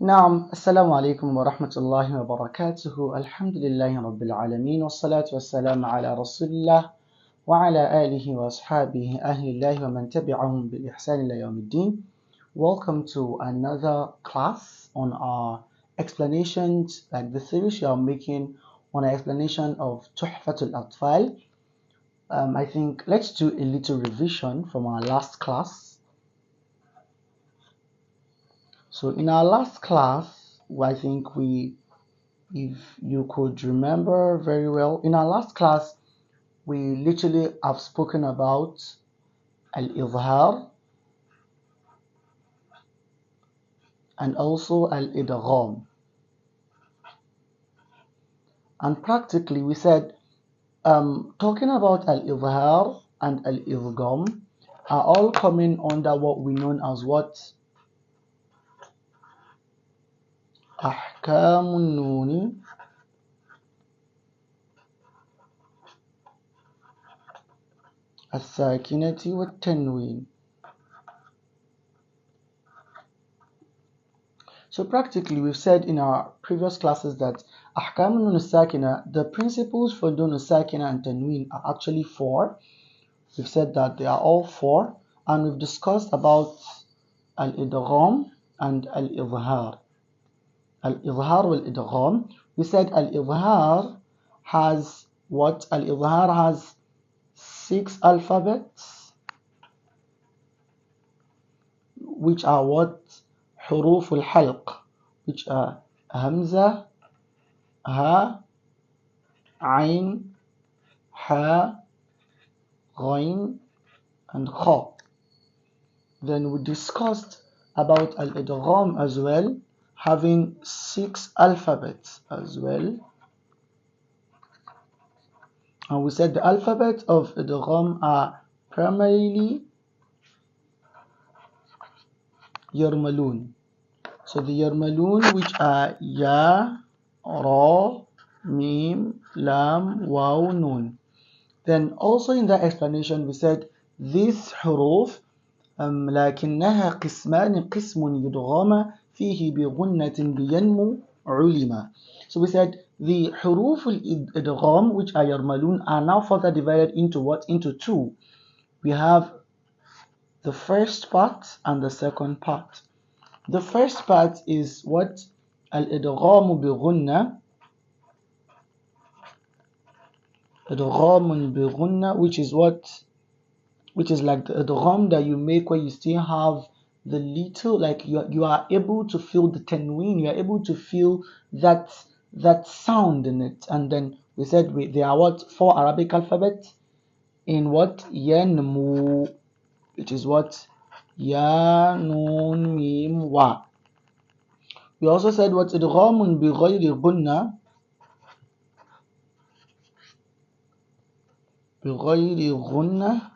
نعم، السلام عليكم ورحمة الله وبركاته. الحمد لله رب العالمين، والصلاة والسلام على رسول الله وعلى آله وأصحابه أهل الله ومن تبعهم بالإحسان إلى يوم الدين. Welcome to another class on our explanations, like the series you are making on our explanation of TUHFATul ATFAAL. I think let's do a little revision from our last class. So in our last class, I think if you could remember very well, in our last class, we literally have spoken about Al-Izhar and also Al-Idgham. And practically we said, talking about Al-Izhar and Al-Idgham are all coming under what we know as what? أحكام النون الساكنة والتنوين. So practically we've said in our previous classes that Ahkam Nun Sakina, the principles for Nun Sakina and Tanween are actually four. We've said that they are all four, and we've discussed about Al-Idgham and Al-Izhar. Al-Izhar wal-Idgham. We said Al-Izhar has what? Al-Izhar has 6 alphabets, which are what? حروف الحلق, which are Hamza, Ha, Ain, Ha, Ghain, and Kha. Then we discussed about Al-Idgham as well, having 6 alphabets as well. And we said the alphabets of Idgham are primarily Yarmalun. So the Yarmalun, which are Ya, Ra, Mim, Lam, Waw, Nun. Then also in that explanation we said these huruf لكنها قسمان قسم يدغم فيه بغنة بينمو علما. So we said the huruf al-idgham, which are yarmalun, are now further divided into what? Into two. We have the first part and the second part. The first part is what? Al-idgham bi-ghunna, idgham bi-ghunna, which is what? Which is like the idgham that you make where you still have the little, like you are able to feel the tanween, you are able to feel that sound in it. And then we said there are what? 4 Arabic alphabets in what? Yanmu, which is what? Ya, Nun, Mim, Wa. We also said what? Idghamun bi ghayri ghunna, bi ghayri ghunna.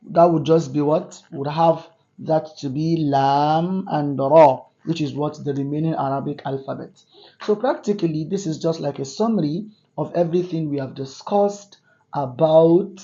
That would just be what? Would have that to be Lam and Ra, which is what? The remaining Arabic alphabet. So practically this is just like a summary of everything we have discussed about,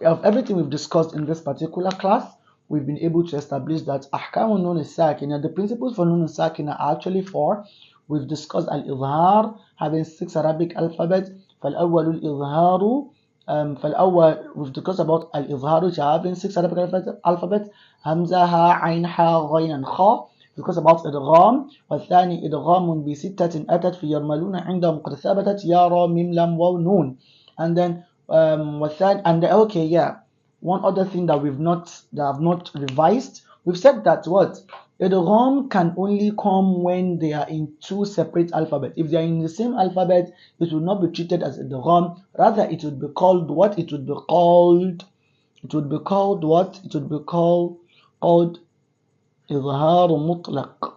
of everything we've discussed in this particular class. We've been able to establish that Ahkamun Nun Sakina, the principles for Nun Sakina are actually 4. We've discussed Al-Izhar having 6 Arabic alphabets. فالأول الإظهار فالأول, we've discussed about Al-Izhar, which are having 6 Arabic alphabets. Hamza, Ha, Ain, Ha, Ghain, and Kha. Because about Idgham, والثاني إدغام بستة أتت في يرملون عندهم قد ثبتت يا را ميم لام واو نون. And then okay, yeah, one other thing that I've not revised, we've said that what? Idgham can only come when they are in 2 separate alphabets. If they are in the same alphabet, it will not be treated as idgham. Rather, it would be called what? It would be called what? It would be called إظهار مطلق.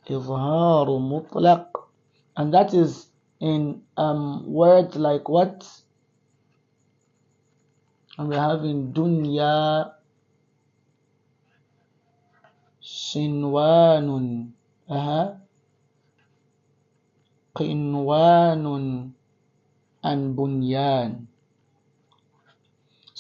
إظهار مطلق. And that is in words like what? And we have in dunya, sinwanun, qinwanun, and bunyan.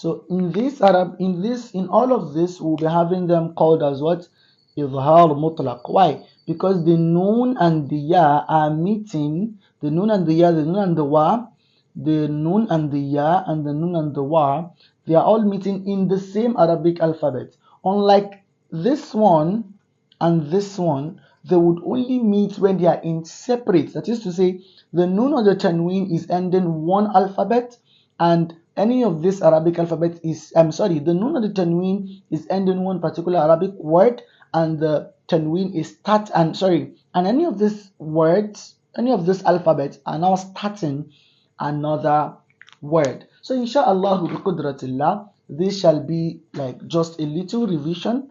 So in all of this, we'll be having them called as what? Izhar mutlaq. Why? Because the noon and the ya are meeting, the noon and the ya, the noon and the wa, the noon and the ya and the noon and the wa, they are all meeting in the same Arabic alphabet. Unlike this one and this one, they would only meet when they are in separate. That is to say, the noon or the tanween is ending one alphabet, and any of this Arabic alphabet is, the noon or the tanween is ending one particular Arabic word, and the tanween is and any of these words, any of this alphabet are now starting another word. So inshallah bi qudratillah, this shall be like just a little revision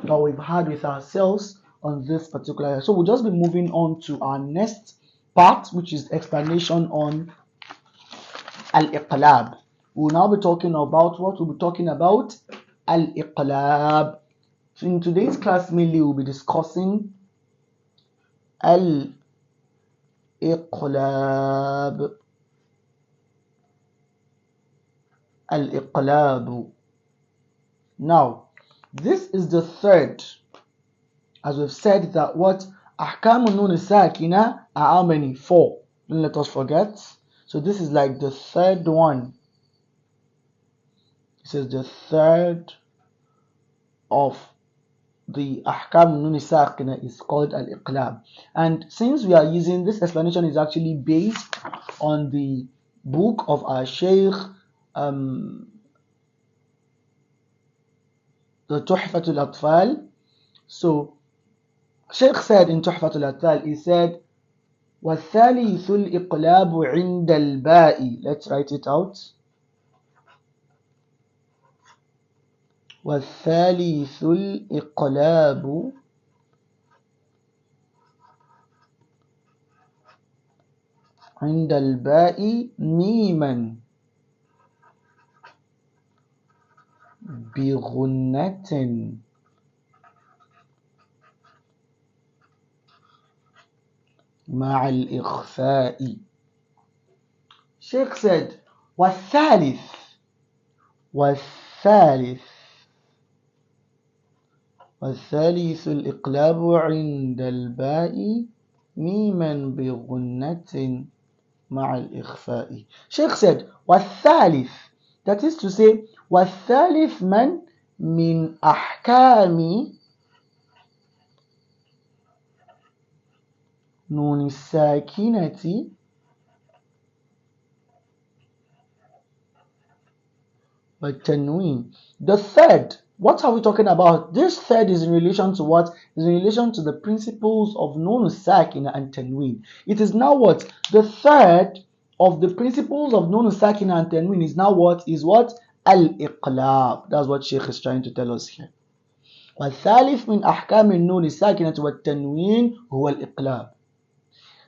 that we've had with ourselves on this particular. So we'll just be moving on to our next part, which is explanation on Al-Iqlaab. We'll now be talking about what? We'll be talking about Al-Iqlaab. So in today's class mainly we'll be discussing Al-Iqlaab. Al-Iqlaab. Now, this is the third, as we've said that what? Ahkam nun sakina are how many? 4. Don't let us forget. So this is like the third one. This is the third of the Ahkam nun sakina, is called Al-Iqlaab. And since we are using this, explanation is actually based on the book of our Shaykh, the TUHFATUL ATFAAL. So Shaykh said in TUHFATUL ATFAAL, he said, وَالثَّالِثُ الْإِقْلَابُ عِنْدَ الْبَاءِ. Let's write it out. وَالثَّالِثُ الْإِقْلَابُ عِنْدَ الْبَاءِ مِيمًا بِغُنَّةٍ مع الإخفاء. Sheikh said, والثالث الإقلاب عند الباء ميما بغنة مع الإخفاء. Sheikh said, والثالث, that is to say, والثالث من أحكام نون الساكنة والتنوين. The third, what are we talking about? This third is in relation to what? Is in relation to the principles of Nun Sakina and Tanween. It is now what? The third of the principles of Nun Sakina and Tanween is now what? Is what? Al-Iqlaab. That's what Sheikh is trying to tell us here. والثالث من أحكام النون الساكنة والتنوين هو الإقلاب.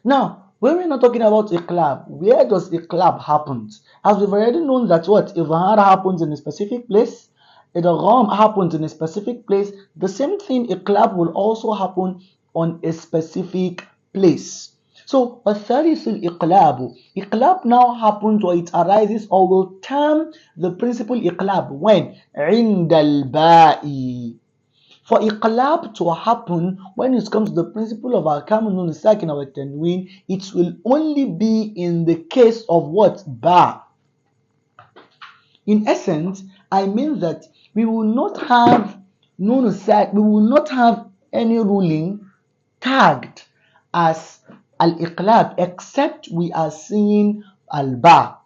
Now, when we're not talking about Iqlaab, where does Iqlaab happen? As we've already known that what? Izhar happens in a specific place, Idgham happens in a specific place, the same thing, Iqlaab, will also happen on a specific place. So, وَالثَّالِثُ الْإِقْلَابُ. Iqlaab now happens, or it arises, or will term the principle Iqlaab when? عِنْدَ الْبَاءِ. For Iqlaab to happen, when it comes to the principle of Ahkam Nun Sakina wa Tanween, it will only be in the case of what? Ba. In essence, I mean that we will not have Nun Sak, we will not have any ruling tagged as Al-Iqlab except we are seeing Al-Ba.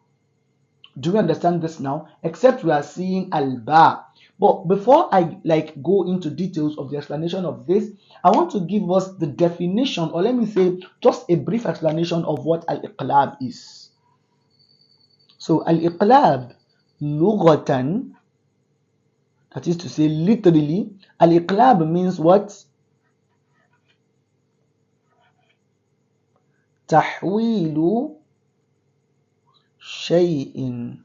Do you understand this now? Except we are seeing Al-Ba. But before I go into details of the explanation of this, I want to give us the definition, or let me say just a brief explanation of what Al-Iqlab is. So Al-Iqlab, lughatan, that is to say literally, Al-Iqlab means what? Tahweelu shay'in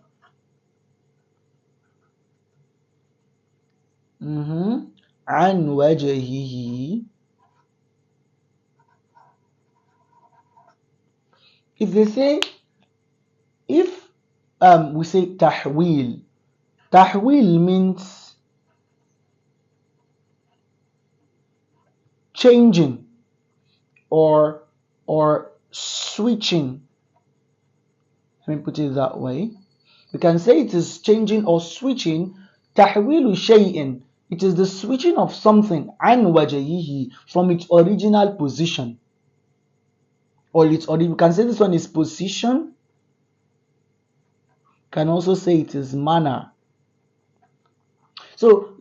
عن وجهه. If they say, if we say tahweel, Tahwil means changing or switching. Let me put it that way. We can say it is changing or switching. تحويل شيء. It is the switching of something عن وجهه, from its original position. Or we can say this one is position. Can also say it is manner. So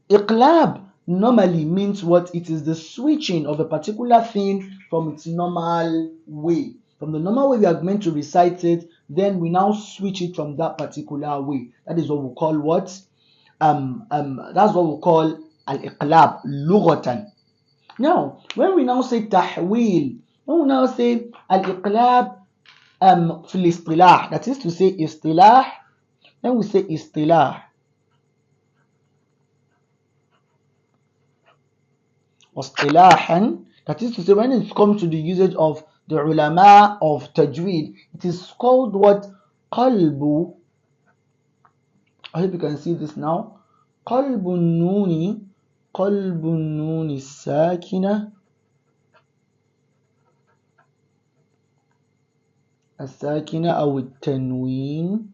Iqlaab normally means what? It is the switching of a particular thing from its normal way. From the normal way we are meant to recite it, then we now switch it from that particular way. That is what we call what? That's what we call al-iqlab, lughatan. Now, when we now say tahwil, when we now say al-iqlab fil istilah, that is to say istilah, when we say istilah, istilahan, that is to say when it comes to the usage of the ulama of tajweed, it is called what? Qalbu. I hope you can see this now. Qalbun nuni sakina الساكنة أو التنوين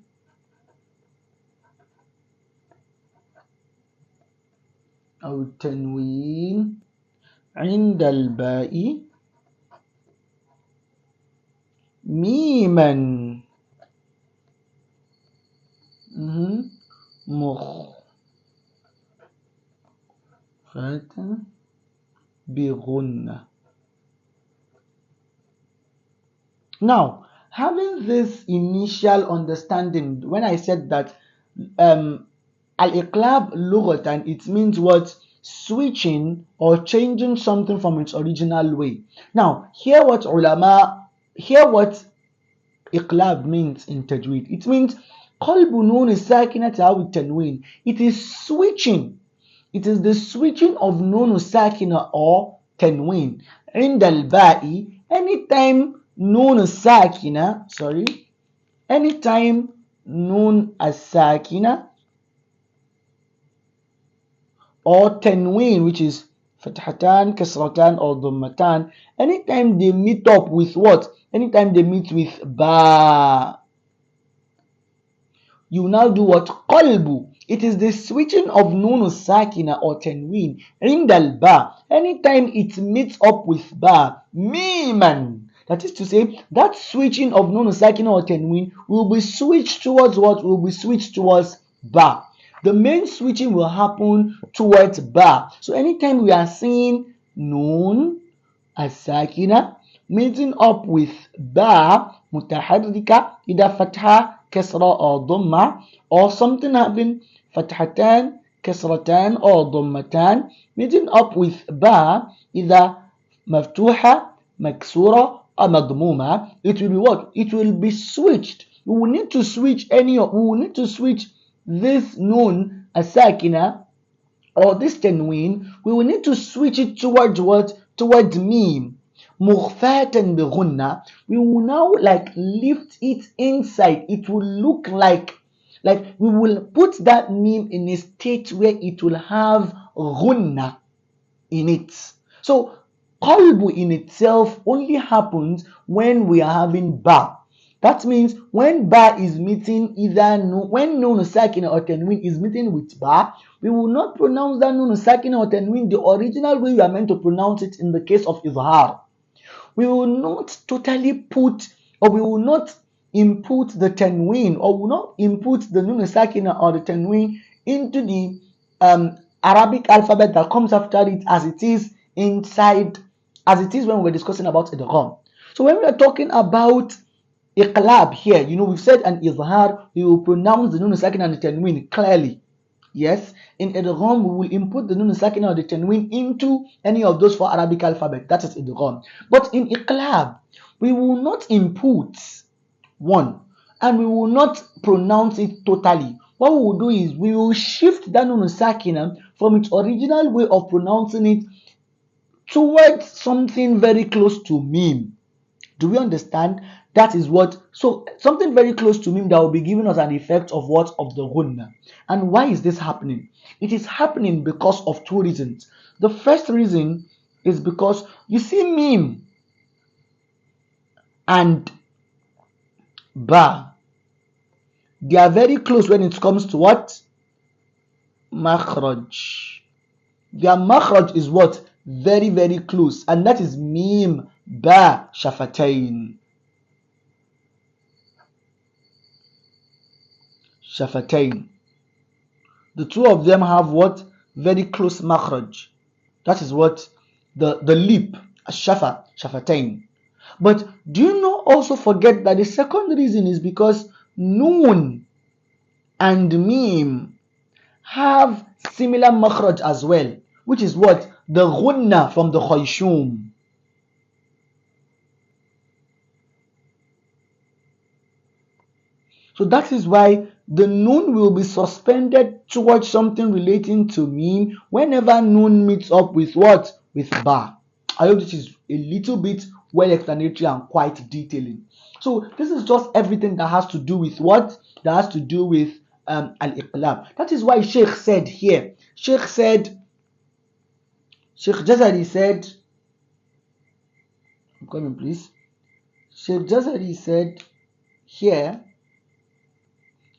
عند الباء ميما مخفاة بغنة. Now, having this initial understanding, when I said that Al-Iqlaab lughatan, it means what? Switching or changing something from its original way. Now, hear what Iqlaab means in tajweed. It means qalbu nun sakinata aw tanween. It is switching. It is the switching of nun sakina or tanween. عند الباء, anytime nun as-sakina or tanween, which is fathatan, kasratan or dhammatan, anytime they meet up with what? Anytime they meet with ba, you now do what? Qalbu. It is the switching of nun sakina or tanween indal ba, anytime it meets up with ba, miman. That is to say, that switching of nun sakina or tanween will be switched towards what? Will be switched towards ba. The main switching will happen towards ba. So anytime we are seeing nun as-sakina meeting up with ba mutaharrika, either fatha, kasra or dhamma, or something having fathatan, kasratan or dhammatan meeting up with ba, either maftuha, maksura or madmuma, it will be what? It will be switched. We will need to switch this nun as-sakina or this tanween. We will need to switch it towards what? Towards mim. Mukhfatan bi ghunna. We will now like lift it inside. It will look like we will put that mim in a state where it will have ghunna in it. So qalbu in itself only happens when we are having ba. That means when ba is meeting when nun sakina or tanween is meeting with ba, we will not pronounce that nun sakina or tanween the original way we are meant to pronounce it in the case of izhar. We will not totally put, or we will not input the tanween, or will not input the nun sakina or the tanween into the Arabic alphabet that comes after it as it is inside, as it is when we're discussing about idgham. So when we are talking about Iqlaab here, we've said an izhar, we will pronounce the nun sakina and the tanween clearly. Yes, in idgham we will input the nun sakina or the tanween into any of those four Arabic alphabet. That is idgham. But in Iqlaab, we will not input one and we will not pronounce it totally. What we will do is we will shift that nun sakina from its original way of pronouncing it towards something very close to mim. Do we understand? That is what, so something very close to meme that will be giving us an effect of what? Of the gunna. And why is this happening? It is happening because of two reasons. The first reason is because you see meme and ba, they are very close when it comes to what? Makhraj. Their makhraj is what? Very, very close. And that is meme, ba, shafatain. Shafatain. The two of them have what? Very close makhraj. That is what? The lip, shafa, shafatain. But do you not also forget that the second reason is because noon and meme have similar makhraj as well, which is what? The ghunna from the khayshum. So that is why the noon will be suspended towards something relating to meme whenever noon meets up with what? With ba. I hope this is a little bit well explanatory and quite detailing. So this is just everything that has to do with what? That has to do with Al-Iqlaab. That is why Sheikh said here. Sheikh Jazari said, come in please. Sheikh Jazari said here,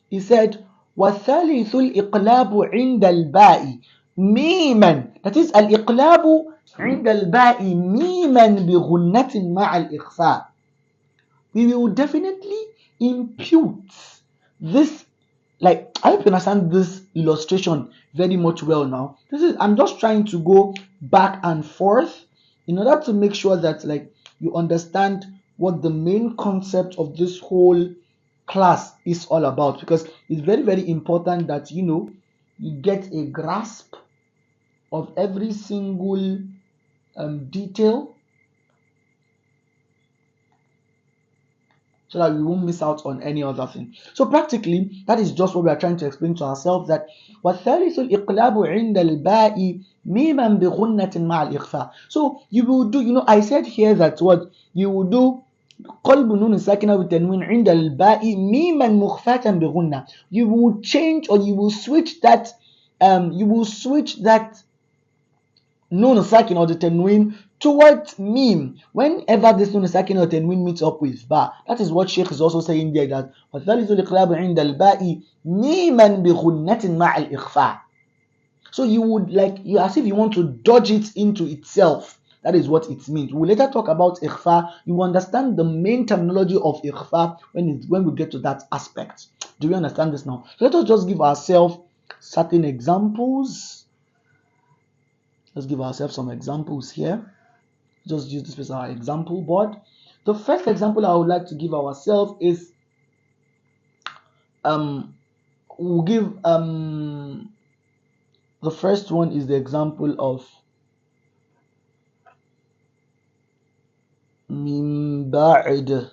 he said, وَالثَّالِثُ الْإِقْلَابُ عِنْدَ الْبَاءِ مِيمًا. That is, الْإِقْلَابُ عِنْدَ الْبَاءِ مِيمًا بِغُنَّةٍ مَعَ الْإِخْفَاءِ. We will definitely impute this, like, I hope you understand this illustration very much well now. I'm just trying to go back and forth in order to make sure that, like, you understand what the main concept of this whole class is all about, because it's very, very important that you get a grasp of every single detail, so that we won't miss out on any other thing. So practically, that is just what we are trying to explain to ourselves, that وَالثَّالِثُ الْإِقْلَابُ عِنْدَ الْبَاءِ مِيمًا بِغُنَّةٍ مَعَ الْإِخْفَاءِ. So you will do, I said here that what you will do, قلب نون ساكنة بالتنوين عند الباء ميما مخفاة بغنة. You will change, or you will switch that nun sakin or the tanween towards meme whenever this nun sakin or tanween meets up with ba. That is what Sheikh is also saying there, that وَالثَّالِثُ الْإِقْلَابُ عِنْدَ الْبَاءِ مِيمًا بِغُنَّةٍ مَعَ الْإِخْفَاءِ. So you would as if you want to dodge it into itself. That is what it means. We'll later talk about ikhfa. You understand the main terminology of ikhfa when we get to that aspect. Do we understand this now? So let us just give ourselves certain examples. Let's give ourselves some examples here. Just use this as our example board. The first example I would like to give ourselves is we'll give the first one is the example of من بعد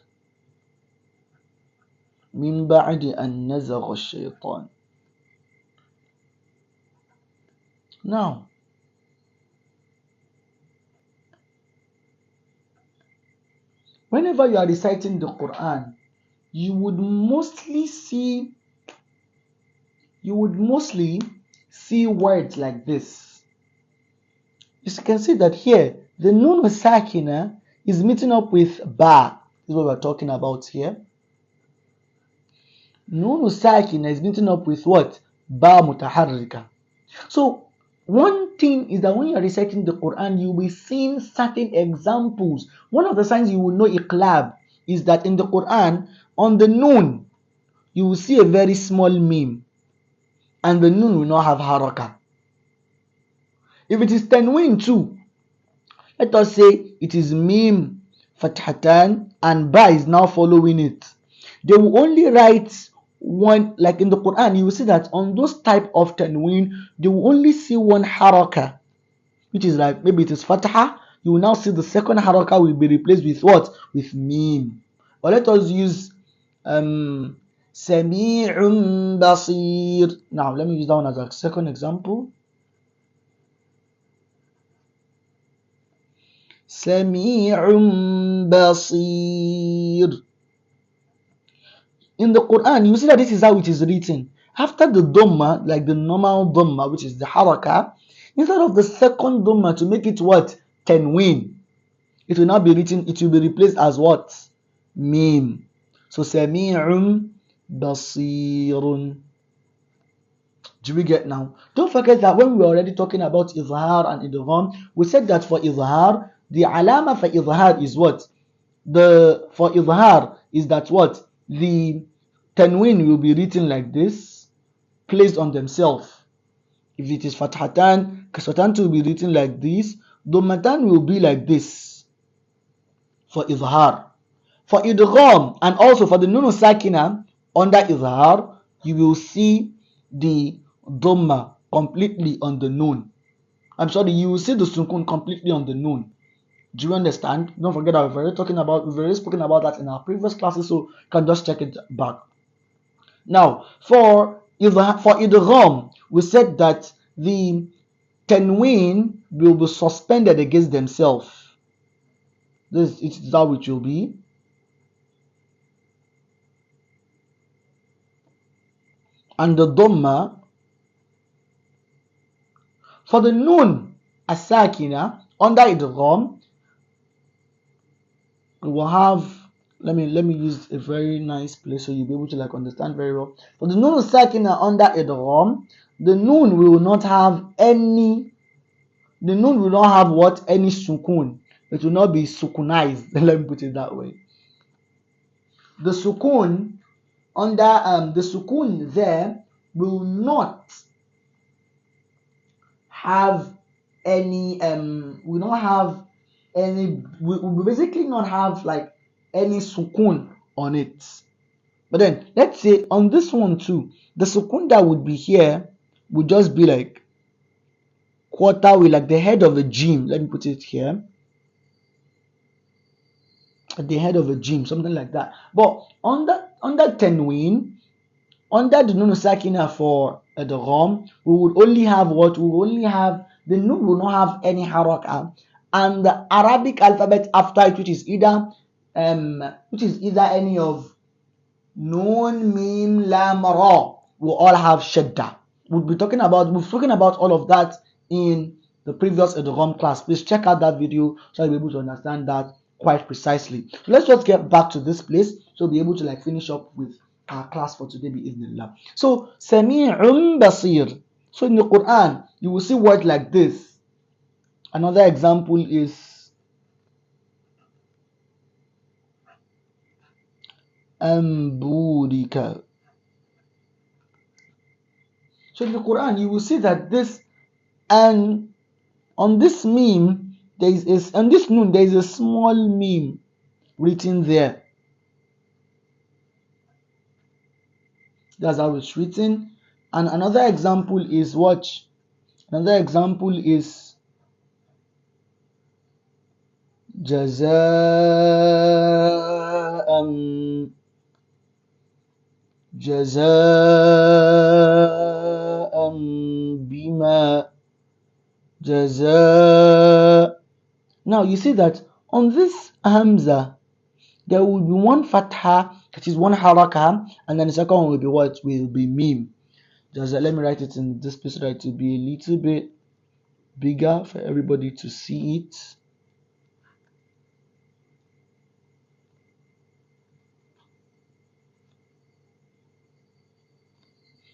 أن نزغ الشيطان. Now, whenever you are reciting the Quran, you would mostly see words like this. You can see that here, the nun sakina is meeting up with ba. This is what we're talking about here. Nun sakina is meeting up with what? Ba mutaharrika. So one thing is that when you are reciting the Quran, you will be seeing certain examples. One of the signs you will know iqlab is that in the Quran, on the nun, you will see a very small meme, and the nun will not have haraka. If it is tanween too, let us say it is meme fathatan and ba is now following it. They will only write one, like in the Quran, you will see that on those type of tanween, they will only see one haraka, which is like maybe it is fatha. You will now see the second haraka will be replaced with what? With meme. Or let us use Sami'un Basir. Now let me use that one as a second example. Sami'un Basir. in the Quran, you see that this is how it is written. After the Dhamma, like the normal Dhamma, which is the Haraka, instead of the second Dhamma to make it what? Tenween. It will not be written, it will be replaced as what? Mim. So Sami'un Basirun. Do we get now? Don't forget that when we were already talking about Izhar and Idgham, we said that for Izhar, the alama for Izhar is what? For Izhar is that what? The Tanween will be written like this, placed on themselves. If it is Fathatan, Kasratan will be written like this, Dhammatan will be like this for Izhar. For Idgham and also for the Nun Sakina under Izhar, you will see the Dhamma completely on the Nun. I'm sorry, you will see the Sukun completely on the Nun. Do you understand? Don't forget that we've already spoken about that in our previous classes, so you can just check it back. Now, for Idgham, we said that the Tanween will be suspended against themselves. This is how it will be. And the Dhamma, for the Nun As-Sakina under Idgham, we will have, let me use a very nice place so you'll be able to understand very well. For the Nun As-Sakina under Idgham, the Nun will not have any, any sukun. It will not be sukunized. Let me put it that way. The sukun under the sukun there will not have any we basically not have like any sukun on it. But then let's say on this one too, the sukun that would be here would just be like quarter with like the head of a jim. Let me put it here. At the head of a jim, something like that. But under Tanween, under the Nun Sakina for the Ram, we would only have what? We will only have the Nun will not have any haraka, and the Arabic alphabet after it, which is either any of Nun, Mim, Lam, Ra, will all have Shadda. We've spoken about all of that in the previous Idgham class. Please check out that video so you'll be able to understand that quite precisely. So let's just get back to this place so we'll be able to finish up with our class for today bi'idhnillah. So Sami'un Basir. So in the Quran you will see words like this. Another example is Amburika. So in the Quran you will see that this, and on this meme on this nun there is a small meme written there. That's how it's written. And another example is watch. Another example is Jaza'an bima jaza. Now you see that on this Hamza there will be one fatha, that is one haraka, and then the second one will be what? Will be mim. Just let me write it in this place so that it will be a little bit bigger for everybody to see it.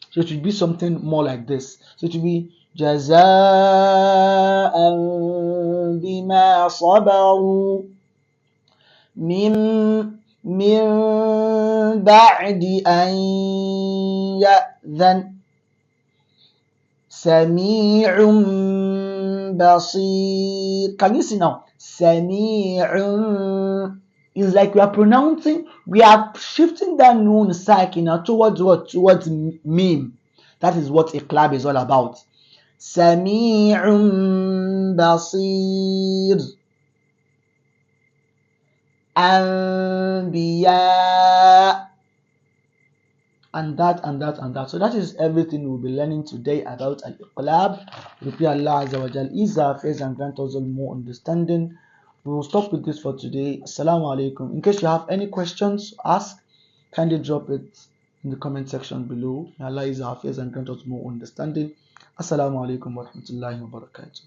So it should be something more like this. So it should be Jaza'an bima sabaru min ba'di an ya'dhan Sami'un Basir. Can you see now? Sami'un is like we are shifting that noon sakina towards what? Towards mim. That is what Iqlaab is all about. Sami'un Basir. Anbiya. And that. So that is everything we'll be learning today about Al-Iqlaab. We pray Allah Azza wa Jal ease our affairs and grant us all more understanding. We will stop with this for today. Assalamu alaikum. In case you have any questions, ask. Kindly drop it in the comment section below. May Allah is our face and grant us more understanding. Assalamu alaikum wa rahmatullahi wa barakatuh.